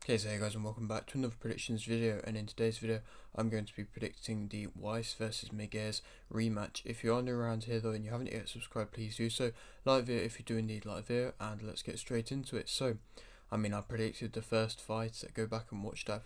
Okay, so hey guys, and welcome back to another predictions video. And in today's video I'm going to be predicting the Weiss versus Miguez rematch. If you are new around here though and you haven't yet subscribed, please do so. Like the video if you do indeed like the video, and let's get straight into it. So I predicted the first fight. Go back and watch that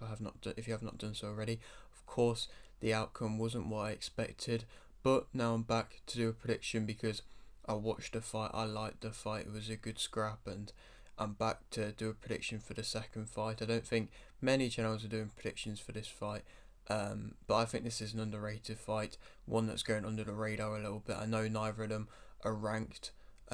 if you have not done so already. Of course the outcome wasn't what I expected, but now I'm back to do a prediction because I watched the fight, I liked the fight, it was a good scrap, and I'm back to do a prediction for the second fight. I don't think many channels are doing predictions for this fight, but I think this is an underrated fight, one that's going under the radar a little bit. I know neither of them are ranked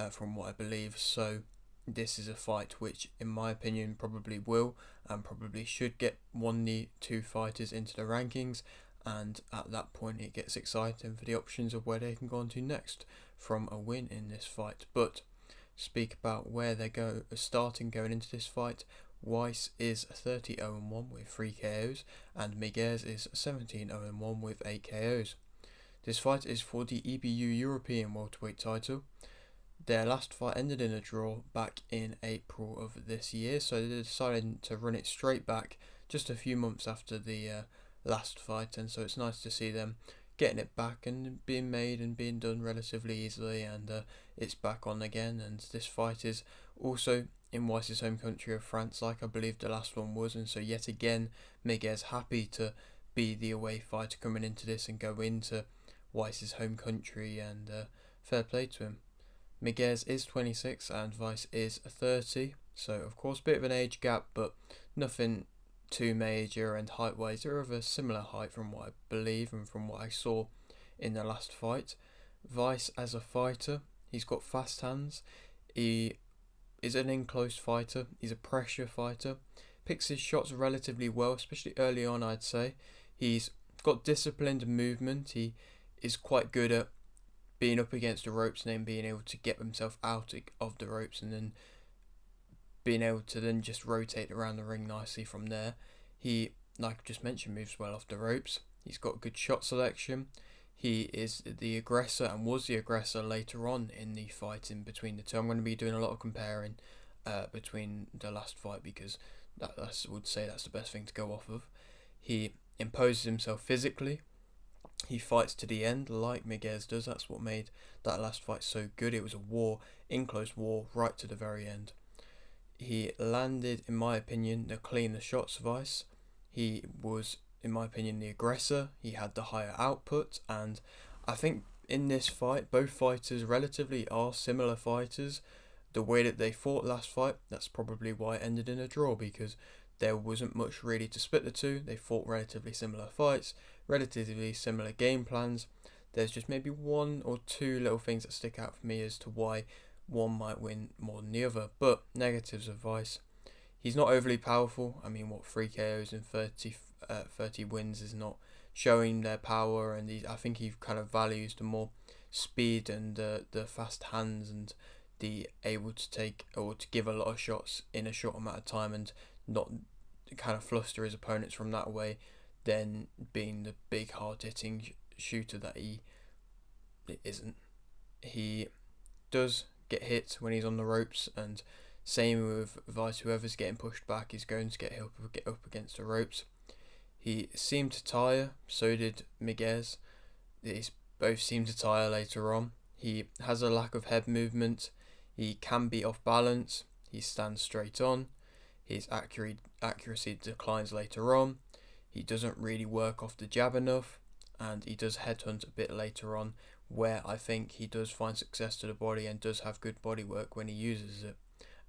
from what I believe, so this is a fight which, in my opinion, probably will and probably should get one of the two fighters into the rankings, and at that point it gets exciting for the options of where they can go on to next from a win in this fight. But speak about where they go starting going into this fight. Weiss is 30-0-1 with 3 KOs, and Miguez is 17-0-1 with 8 KOs. This fight is for the EBU European welterweight title. Their last fight ended in a draw back in April of this year, so they decided to run it straight back just a few months after the last fight, and so it's nice to see them getting it back and being made and being done relatively easily, and it's back on again. And this fight is also in Weiss's home country of France, like I believe the last one was, and so yet again Miguez happy to be the away fighter coming into this and go into Weiss's home country, and fair play to him. Miguez is 26 and Weiss is 30, so of course a bit of an age gap, but nothing too major, and height wise they're of a similar height from what I believe and from what I saw in the last fight. Weiss as a fighter, he's got fast hands, he is an enclosed fighter, he's a pressure fighter, picks his shots relatively well, especially early on I'd say. He's got disciplined movement, he is quite good at being up against the ropes and then being able to get himself out of the ropes, and then being able to then just rotate around the ring nicely from there. He, like I just mentioned, moves well off the ropes. He's got good shot selection. He is the aggressor and was the aggressor later on in the fight in between the two. I'm going to be doing a lot of comparing between the last fight because I would say that's the best thing to go off of. He imposes himself physically. He fights to the end like Miguez does. That's what made that last fight so good. It was a war, enclosed war, right to the very end. He landed, in my opinion, the cleaner shots of Weiss. He was, in my opinion, the aggressor. He had the higher output, and I think in this fight, both fighters relatively are similar fighters. The way that they fought last fight, that's probably why it ended in a draw, because there wasn't much really to split the two. They fought relatively similar fights, relatively similar game plans. There's just maybe one or two little things that stick out for me as to why one might win more than the other. But negatives of Weiss: he's not overly powerful. 3 KOs and 30 wins is not showing their power, and I think he kind of values the more speed and the fast hands and the able to take or to give a lot of shots in a short amount of time and not kind of fluster his opponents from that way, than being the big hard hitting shooter that he isn't. He does get hit when he's on the ropes, and same with Weiss, whoever's getting pushed back is going to get up against the ropes. He seemed to tire, so did Miguez. These both seem to tire later on. He has a lack of head movement, he can be off balance, he stands straight on, his accuracy declines later on, he doesn't really work off the jab enough, and he does headhunt a bit later on, where I think he does find success to the body and does have good body work when he uses it,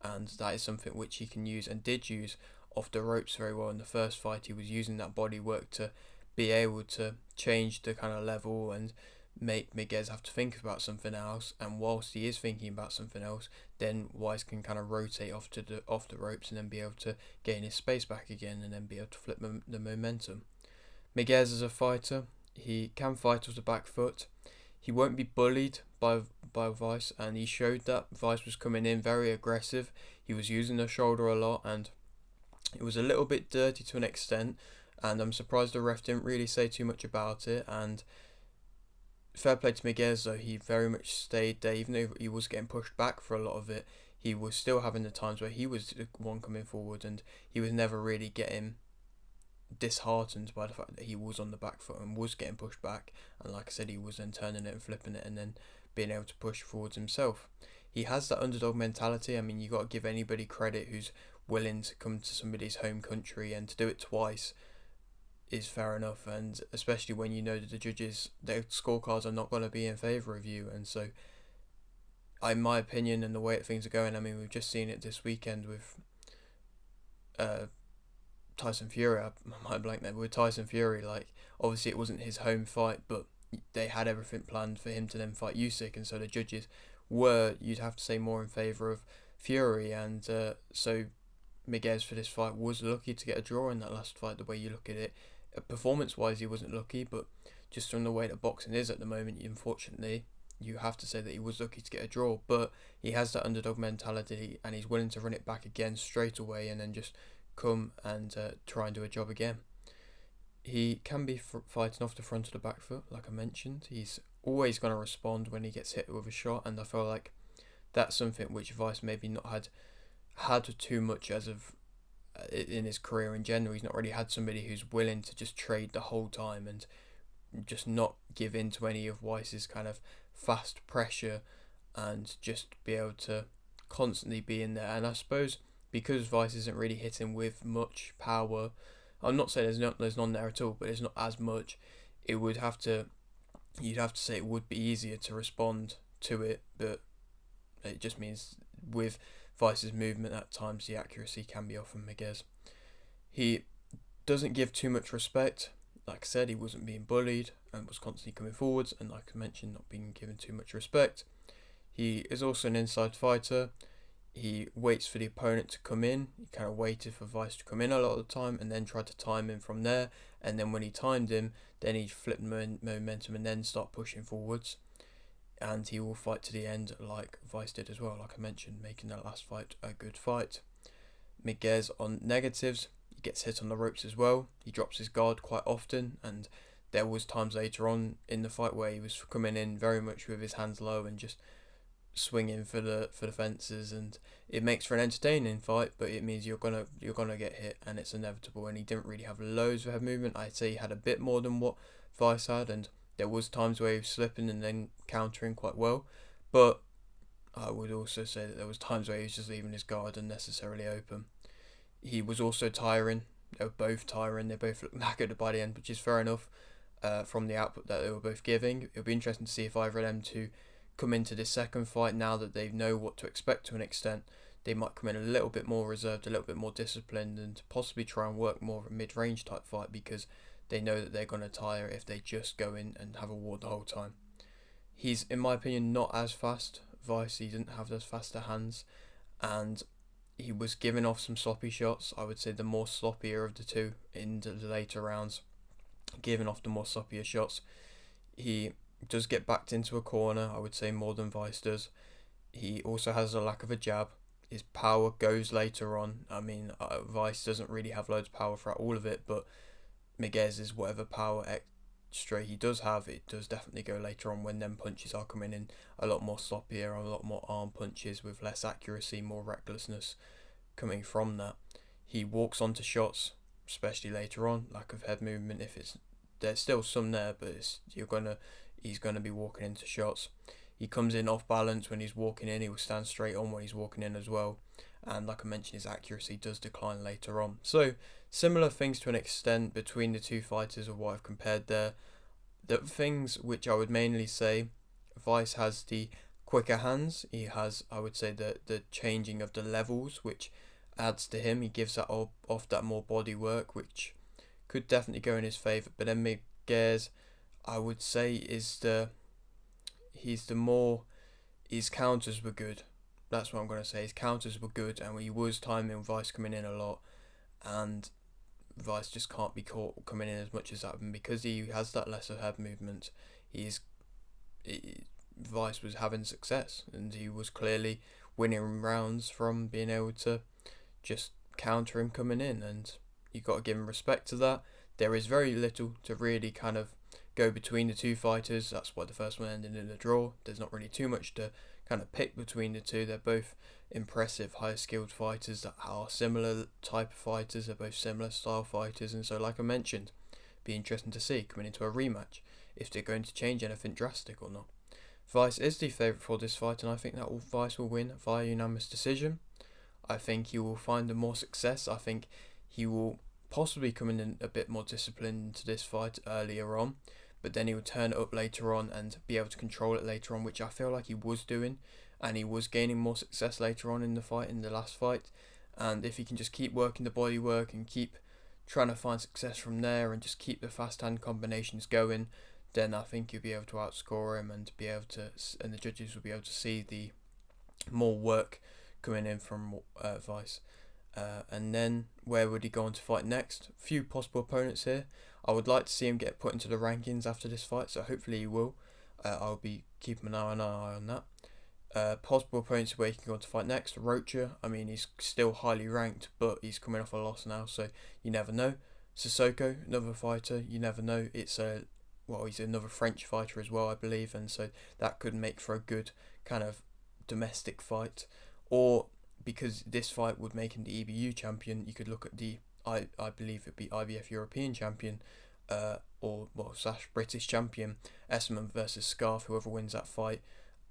and that is something which he can use and did use off the ropes very well in the first fight. He was using that body work to be able to change the kind of level and make Miguez have to think about something else, and whilst he is thinking about something else, then Weiss can kind of rotate off the ropes and then be able to gain his space back again and then be able to flip the momentum. Miguez as a fighter, he can fight with the back foot. He won't be bullied by Weiss, and he showed that. Weiss was coming in very aggressive. He was using the shoulder a lot, and it was a little bit dirty to an extent, and I'm surprised the ref didn't really say too much about it. And fair play to Miguez though, he very much stayed there, even though he was getting pushed back for a lot of it. he was still having the times where he was the one coming forward, and he was never really getting disheartened by the fact that he was on the back foot and was getting pushed back. And like I said, he was then turning it and flipping it and then being able to push forwards himself. He has that underdog mentality. I mean, you got to give anybody credit who's willing to come to somebody's home country, and to do it twice is fair enough. And especially when you know that the judges, their scorecards are not going to be in favour of you. And so, in my opinion, and the way that things are going, I mean, we've just seen it this weekend with Tyson Fury. I might blank there, but with Tyson Fury, like, obviously it wasn't his home fight, but they had everything planned for him to then fight Usyk, and so the judges were, you'd have to say, more in favour of Fury. And so Miguez for this fight was lucky to get a draw in that last fight, the way you look at it. Performance wise, he wasn't lucky, but just from the way that boxing is at the moment, unfortunately, you have to say that he was lucky to get a draw. But he has that underdog mentality, and he's willing to run it back again straight away and then just come and try and do a job again. He can be fighting off the front of the back foot, like I mentioned. He's always going to respond when he gets hit with a shot, and I feel like that's something which Weiss maybe not had too much as of in his career in general. He's not really had somebody who's willing to just trade the whole time and just not give in to any of Weiss's kind of fast pressure, and just be able to constantly be in there. And I suppose because Weiss isn't really hitting with much power, I'm not saying there's none there at all, but there's not as much. You'd have to say it would be easier to respond to it, but it just means with Weiss's movement at times the accuracy can be off from Miguez. He doesn't give too much respect. Like I said, he wasn't being bullied and was constantly coming forwards, and like I mentioned, not being given too much respect. He is also an inside fighter. He waits for the opponent to come in. He kind of waited for Weiss to come in a lot of the time and then tried to time him from there. And then when he timed him, then he'd flip momentum and then start pushing forwards. And he will fight to the end like Weiss did as well, like I mentioned, making that last fight a good fight. Miguez on negatives, he gets hit on the ropes as well. He drops his guard quite often, and there was times later on in the fight where he was coming in very much with his hands low and just swinging for the fences, and it makes for an entertaining fight, but it means you're gonna get hit, and it's inevitable. And he didn't really have loads of head movement. I'd say he had a bit more than what Weiss had, and there was times where he was slipping and then countering quite well, but I would also say that there was times where he was just leaving his guard unnecessarily open. He was also tiring. They were both tiring. They both looked knackered by the end, which is fair enough from the output that they were both giving. It'll be interesting to see if either of them two come into this second fight now that they know what to expect to an extent. They might come in a little bit more reserved, a little bit more disciplined, and possibly try and work more of a mid-range type fight, because they know that they're going to tire if they just go in and have a war the whole time. He's, in my opinion, not as fast. Weiss, he didn't have those faster hands, and he was giving off some sloppy shots. I would say the more sloppier of the two in the later rounds, giving off the more sloppier shots. He does get backed into a corner, I would say, more than Weiss does. He also has a lack of a jab. His power goes later on. I mean, Weiss doesn't really have loads of power throughout all of it, but Miguez is whatever power extra he does have, it does definitely go later on when them punches are coming in a lot more sloppier, a lot more arm punches with less accuracy, more recklessness coming from that. He walks onto shots, especially later on, lack of head movement. There's still some there, but he's gonna be walking into shots. He comes in off balance when he's walking in. He will stand straight on when he's walking in as well. And like I mentioned, his accuracy does decline later on. So similar things to an extent between the two fighters of what I've compared there. The things which I would mainly say, Weiss has the quicker hands. He has, I would say, the changing of the levels, which adds to him. He gives that off that more body work, which could definitely go in his favour. But then Miguez, I would say, his counters were good. That's what I'm going to say. His counters were good, and he was timing Weiss coming in a lot, and Weiss just can't be caught coming in as much as that. And because he has that lesser head movement, Weiss was having success, and he was clearly winning rounds from being able to just counter him coming in, and you got to give him respect to that. There is very little to really kind of go between the two fighters. That's why the first one ended in a draw. There's not really too much to kind of pick between the two. They're both impressive, high skilled fighters that are similar type of fighters. They're both similar style fighters, and so like I mentioned, be interesting to see coming into a rematch if they're going to change anything drastic or not. Weiss is the favourite for this fight, and I think that Weiss will win via unanimous decision. I think he will find more success. I think he will possibly come in a bit more disciplined to this fight earlier on, but then he will turn it up later on and be able to control it later on, which I feel like he was doing, and he was gaining more success later on in the fight, in the last fight. And if he can just keep working the body work and keep trying to find success from there and just keep the fast hand combinations going, then I think you'll be able to outscore him and be able to, and the judges will be able to see the more work coming in from Weiss. And then where would he go on to fight next? Few possible opponents here. I would like to see him get put into the rankings after this fight, so hopefully he will. I'll be keeping an eye on that. Possible opponents where he can go on to fight next. Rocha, I mean, he's still highly ranked, but he's coming off a loss now, so you never know. Sissoko, another fighter, you never know. He's another French fighter as well, I believe, and so that could make for a good kind of domestic fight. Or because this fight would make him the EBU champion, you could look at the I believe it'd be IBF European champion, / British champion, Esserman versus Scarf. Whoever wins that fight,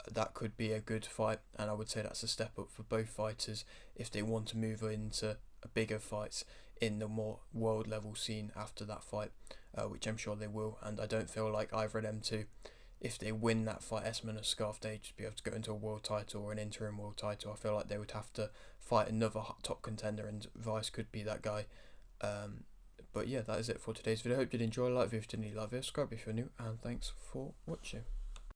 that could be a good fight, and I would say that's a step up for both fighters if they want to move into bigger fights in the more world level scene after that fight, which I'm sure they will. And I don't feel like either of them two, if they win that fight, Esserman or Scarf, they'd just be able to go into a world title or an interim world title. I feel like they would have to fight another top contender, and Weiss could be that guy. But yeah, that is it for today's video. Hope you did enjoy. Like the video if you didn't, like the video, subscribe if you're new, and thanks for watching.